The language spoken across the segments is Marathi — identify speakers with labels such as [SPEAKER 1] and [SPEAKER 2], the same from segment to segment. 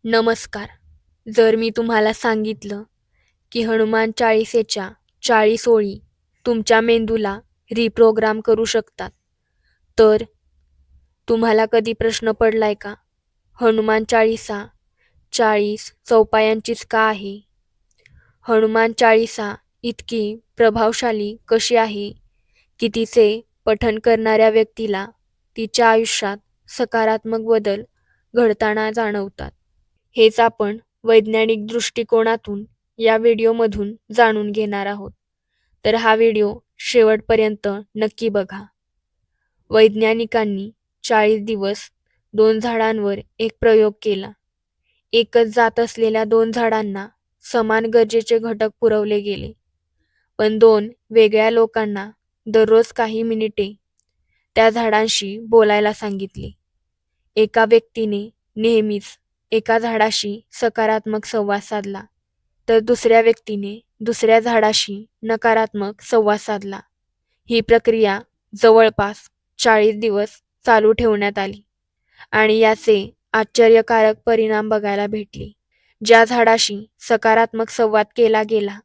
[SPEAKER 1] नमस्कार. जर मी तुम्हाला सांगितलं की हनुमान चाळिसेच्या 40 ओळी तुमच्या मेंदूला रिप्रोग्राम करू शकतात, तर तुम्हाला कधी प्रश्न पडलाय का? हनुमान चाळिसा 40 चौपायांचीच का आहे? हनुमान चाळिसा इतकी प्रभावशाली कशी आहे की तिचे पठण करणाऱ्या व्यक्तीला तिच्या आयुष्यात सकारात्मक बदल घडताना जाणवतात? हेच आपण वैज्ञानिक दृष्टिकोनातून या व्हिडिओमधून जाणून घेणार आहोत. तर हा व्हिडिओ शेवटपर्यंत नक्की बघा. वैज्ञानिकांनी 40 दिवस 2 झाडांवर एक प्रयोग केला. एकच जात असलेल्या 2 झाडांना समान गरजेचे घटक पुरवले गेले. पण 2 वेगळ्या लोकांना दररोज काही मिनिटे त्या झाडांशी बोलायला सांगितले. एका व्यक्तीने नेहमीच एका झाडाशी सकारात्मक संवाद साधला, तर दुसऱ्या व्यक्तीने दुसऱ्या झाडाशी नकारात्मक संवाद साधला. ही प्रक्रिया जवळपास 40 दिवस चालू ठेवण्यात आली आणि याचे आश्चर्यकारक परिणाम बघायला भेटले. ज्या झाडाशी सकारात्मक संवाद केला गेला,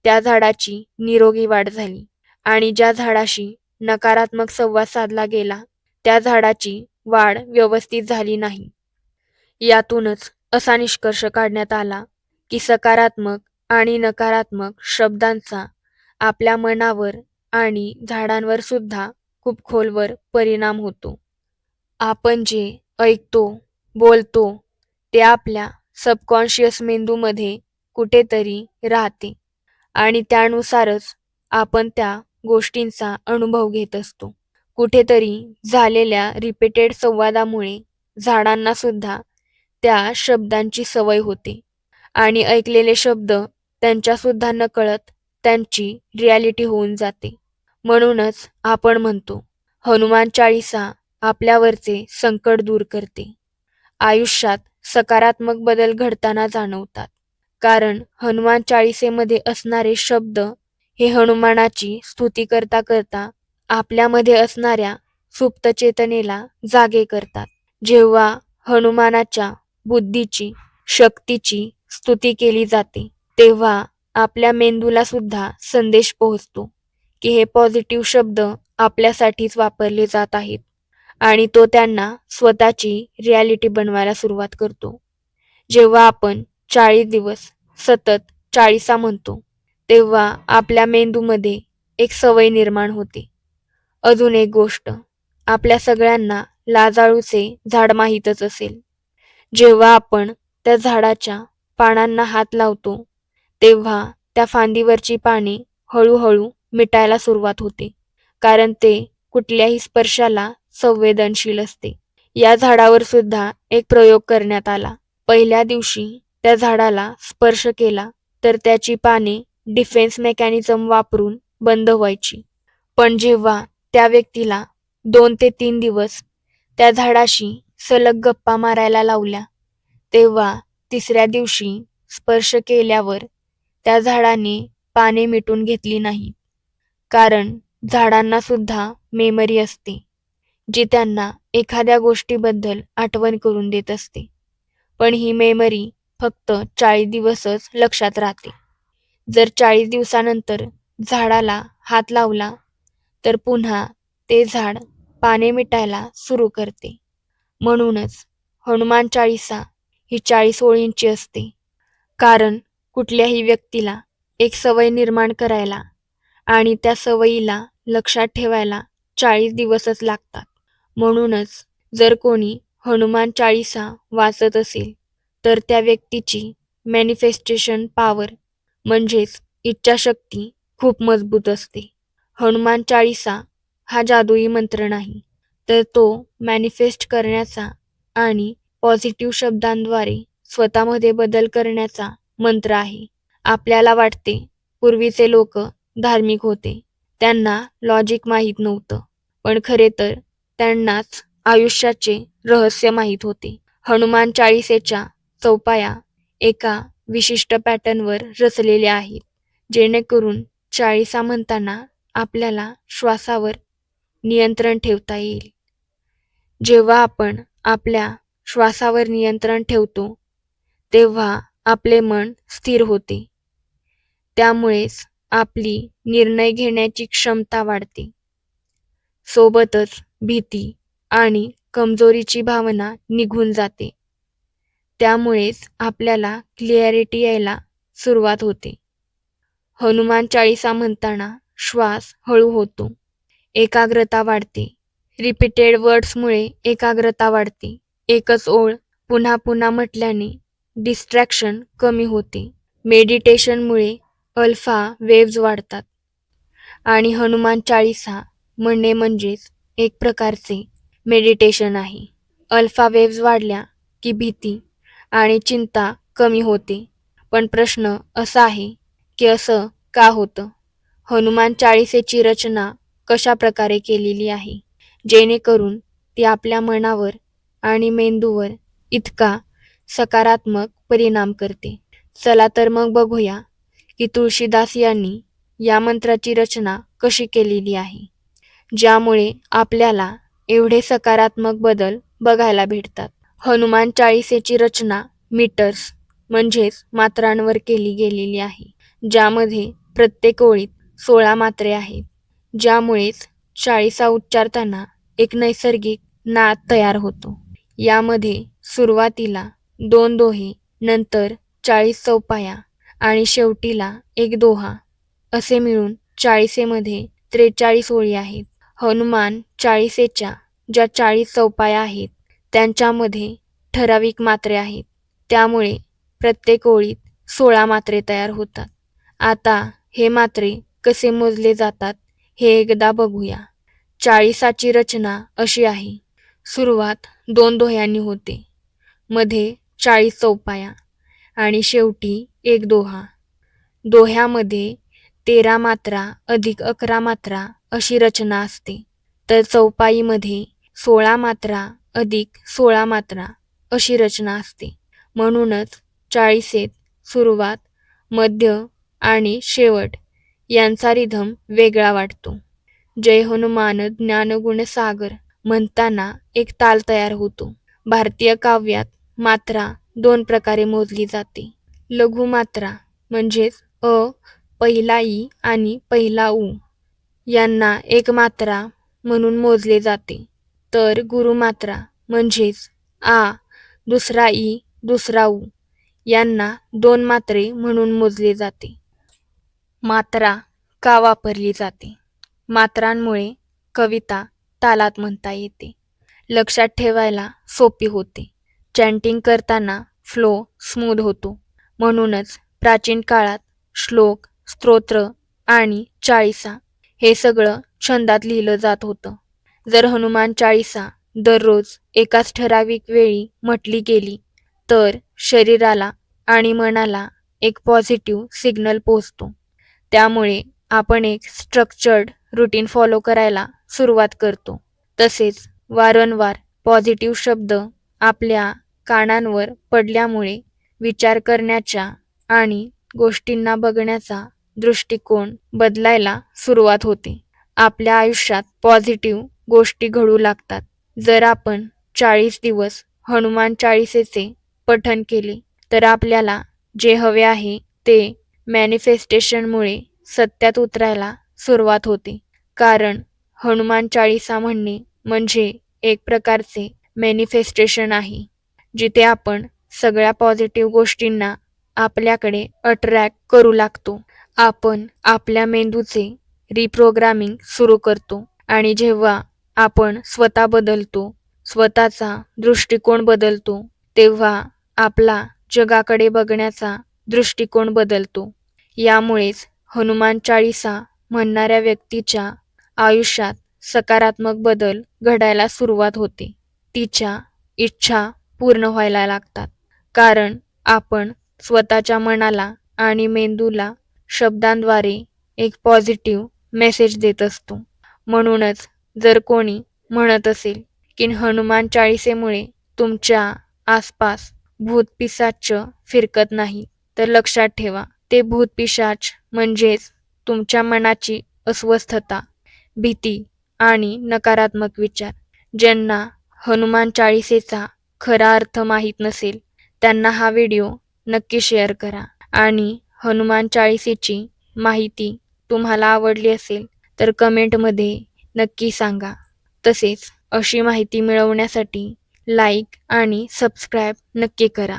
[SPEAKER 1] त्या झाडाची निरोगी वाढ झाली आणि ज्या झाडाशी नकारात्मक संवाद साधला गेला, त्या झाडाची वाढ व्यवस्थित झाली नाही. यातूनच असा निष्कर्ष काढण्यात आला की सकारात्मक आणि नकारात्मक शब्दांचा आपल्या मनावर आणि झाडांवर सुद्धा खूप खोलवर परिणाम होतो. आपण जे ऐकतो, बोलतो ते आपल्या सबकॉन्शियस मेंदूमध्ये कुठेतरी राहते आणि त्यानुसारच आपण त्या गोष्टींचा अनुभव घेत असतो. कुठेतरी झालेल्या रिपीटेड संवादामुळे झाडांना सुद्धा त्या शब्दांची सवय होते आणि ऐकलेले शब्द त्यांच्यासुद्धा नकळत त्यांची रिॲलिटी होऊन जाते. म्हणूनच आपण म्हणतो, हनुमान चाळिसा आपल्यावरचे संकट दूर करते. आयुष्यात सकारात्मक बदल घडताना जाणवतात. कारण हनुमान चाळिसेमध्ये असणारे शब्द हे हनुमानाची स्तुती करता करता आपल्यामध्ये असणाऱ्या सुप्त चेतनेला जागे करतात. जेव्हा हनुमानाच्या बुद्धीची, शक्तीची स्तुती केली जाते, तेव्हा आपल्या मेंदूला सुद्धा संदेश पोहोचतो की हे पॉझिटिव्ह शब्द आपल्यासाठीच वापरले जात आहेत आणि तो त्यांना स्वतःची रिॲलिटी बनवायला सुरुवात करतो. जेव्हा आपण 40 दिवस सतत चाळिसा म्हणतो, तेव्हा आपल्या मेंदूमध्ये एक सवय निर्माण होते. अजून एक गोष्ट, आपल्या सगळ्यांना लाजाळूचे झाड माहीतच असेल. जेव्हा आपण त्या झाडाच्या पानांना हात लावतो, तेव्हा त्या फांदीवरची पाने हळूहळू मिटायला सुरुवात होते, कारण ते कुठल्याही स्पर्शाला संवेदनशील असते. या झाडावर सुद्धा एक प्रयोग करण्यात आला. पहिल्या दिवशी त्या झाडाला स्पर्श केला तर त्याची पाने डिफेन्स मेकॅनिझम वापरून बंद व्हायची. पण जेव्हा त्या व्यक्तीला 2 ते 3 दिवस त्या झाडाशी सलग गप्पा मारायला लावल्या, तेव्हा तिसऱ्या दिवशी स्पर्श केल्यावर त्या झाडाने पाने मिटून घेतली नाहीत. कारण झाडांना सुद्धा मेमरी असते, जी त्यांना एखाद्या गोष्टीबद्दल आठवण करून देत असते. पण ही मेमरी फक्त 40 दिवसच लक्षात राहते. जर 40 दिवसानंतर झाडाला हात लावला, तर पुन्हा ते झाड पाने मिटायला सुरू करते. म्हणूनच हनुमान चाळिसा ही 40 ओळींची असते. कारण कुठल्याही व्यक्तीला एक सवय निर्माण करायला आणि त्या सवयीला लक्षात ठेवायला 40 दिवसच लागतात. म्हणूनच जर कोणी हनुमान चाळिसा वाचत असेल, तर त्या व्यक्तीची मॅनिफेस्टेशन पॉवर म्हणजेच इच्छाशक्ती खूप मजबूत असते. हनुमान चाळिसा हा जादुई मंत्र नाही, तर तो मॅनिफेस्ट करण्याचा आणि पॉझिटिव्ह शब्दांद्वारे स्वतःमध्ये बदल करण्याचा मंत्र आहे. आपल्याला वाटते पूर्वीचे लोक धार्मिक होते, त्यांना लॉजिक माहीत नव्हतं, पण खरे तर त्यांनाच आयुष्याचे रहस्य माहीत होते. हनुमान चाळिसेच्या चौपाया एका विशिष्ट पॅटर्नवर रचलेल्या आहेत, जेणेकरून चाळिसा म्हणताना आपल्याला श्वासावर नियंत्रण ठेवता येईल. जेव्हा आपण आपल्या श्वासावर नियंत्रण ठेवतो, तेव्हा आपले मन स्थिर होते. त्यामुळेच आपली निर्णय घेण्याची क्षमता वाढते. सोबतच भीती आणि कमजोरीची भावना निघून जाते. त्यामुळेच आपल्याला क्लॅरिटी यायला सुरुवात होते. हनुमान चाळिसा म्हणताना श्वास हळू होतो. एकाग्रता वाढते. रिपीटेड वर्ड्समुळे एकाग्रता वाढते. एकच ओळ पुन्हा पुन्हा म्हटल्याने डिस्ट्रॅक्शन कमी होते. मेडिटेशनमुळे अल्फा वेव्ज वाढतात. आणि हनुमान चाळिसा म्हणणे म्हणजेच एक प्रकारचे मेडिटेशन आहे. अल्फा वेव्ज वाढल्या की भीती आणि चिंता कमी होते. पण प्रश्न असा आहे की असं का होतं? हनुमान चाळिसेची रचना कशा प्रकारे केलेली आहे, जेणेकरून ती आपल्या मनावर आणि मेंदूवर इतका सकारात्मक परिणाम करते? चला तर मग बघूया की तुळशीदास यांनी या मंत्राची रचना कशी केलेली आहे, ज्यामुळे आपल्याला एवढे सकारात्मक बदल बघायला भेटतात. हनुमान चाळिसेची रचना मीटर्स म्हणजेच मात्रांवर केली गेलेली आहे, ज्यामध्ये प्रत्येक ओळीत 16 मात्रे आहेत, ज्यामुळेच चाळिसा उच्चारताना एक नैसर्गिक नाद तयार होतो. यामध्ये सुरुवातीला 2 दोहे, नंतर 40 चौपाया आणि शेवटीला एक दोहा असे मिळून चाळिसेमध्ये 43 ओळी आहेत. हनुमान चाळिसेच्या ज्या 40 चौपाया आहेत त्यांच्यामध्ये ठराविक मात्रे आहेत, त्यामुळे प्रत्येक ओळीत 16 मात्रे तयार होतात. आता हे मात्रे कसे मोजले जातात हे एकदा बघूया. चाळिसाची रचना अशी आहे. सुरुवात 2 दोह्यांनी होते, मध्ये 40 चौपाया आणि शेवटी एक दोहा. दोह्यामध्ये 13 मात्रा अधिक 11 मात्रा अशी रचना असते, तर चौपाईमध्ये 16 मात्रा अधिक 16 मात्रा अशी रचना असते. म्हणूनच चाळिसेत सुरुवात, मध्य आणि शेवट यांचा रिधम वेगळा वाटतो. जय हनुमान ज्ञानगुण सागर म्हणताना एक ताल तयार होतो. भारतीय काव्यात मात्रा 2 प्रकारे मोजली जाते. लघु मात्रा म्हणजेच अ, पहिला ई आणि पहिला उ यांना एक मात्रा म्हणून मोजले जाते. तर गुरुमात्रा म्हणजेच आ, दुसरा ई, दुसरा उ यांना 2 मात्रे म्हणून मोजले जाते. मात्रा का वापरली जाते? मात्रांमुळे कविता तालात म्हणता येते. लक्षात ठेवायला सोपी होते. चॅन्टिंग करताना फ्लो स्मूथ होतो. म्हणूनच प्राचीन काळात श्लोक, स्तोत्र आणि चाळिसा हे सगळं छंदात लिहिलं जात होतं. जर हनुमान चाळिसा दररोज एकाच ठराविक वेळी म्हटली गेली तर शरीराला आणि मनाला एक पॉझिटिव्ह सिग्नल पोहोचतो. त्यामुळे आपण एक स्ट्रक्चर्ड रुटीन फॉलो करायला सुरुवात करतो. तसेच वारंवार पॉझिटिव्ह शब्द आपल्या कानांवर पडल्यामुळे विचार करण्याच्या आणि गोष्टींना बघण्याचा दृष्टिकोन बदलायला सुरुवात होते. आपल्या आयुष्यात पॉझिटिव्ह गोष्टी घडू लागतात. जर आपण 40 दिवस हनुमान चाळिसेचे पठण केले तर आपल्याला जे हवे आहे ते मॅनिफेस्टेशनमुळे सत्यात उतरायला सुरुवात होते. कारण हनुमान चाळिसा म्हणणे म्हणजे एक प्रकारचे मॅनिफेस्टेशन आहे, जिथे आपण सगळ्या पॉझिटिव्ह गोष्टींना आपल्याकडे अट्रॅक्ट करू लागतो. आपण आपल्या मेंदूचे रिप्रोग्रामिंग सुरू करतो आणि जेव्हा आपण स्वतः बदलतो, स्वतःचा दृष्टिकोन बदलतो, तेव्हा आपला जगाकडे बघण्याचा दृष्टिकोन बदलतो. यामुळेच हनुमान चाळिसा म्हणणाऱ्या व्यक्तीच्या आयुष्यात सकारात्मक बदल घडायला सुरुवात होते. तिच्या इच्छा पूर्ण व्हायला लागतात. कारण आपण स्वतःच्या मनाला आणि मेंदूला शब्दांद्वारे एक पॉझिटिव्ह मेसेज देत असतो. म्हणूनच जर कोणी म्हणत असेल की हनुमान चाळिसेमुळे तुमच्या आसपास भूतपिशाच फिरकत नाही, तर लक्षात ठेवा, ते भूतपिशाच म्हणजेच तुमच्या मनाची अस्वस्थता, भीती आणि नकारात्मक विचार. ज्यांना हनुमान चाळिसेचा खरा अर्थ माहीत नसेल त्यांना हा व्हिडिओ नक्की शेअर करा. आणि हनुमान चाळीसेची माहिती तुम्हाला आवडली असेल तर कमेंटमध्ये नक्की सांगा. तसेच अशी माहिती मिळवण्यासाठी लाईक आणि सबस्क्राईब नक्की करा.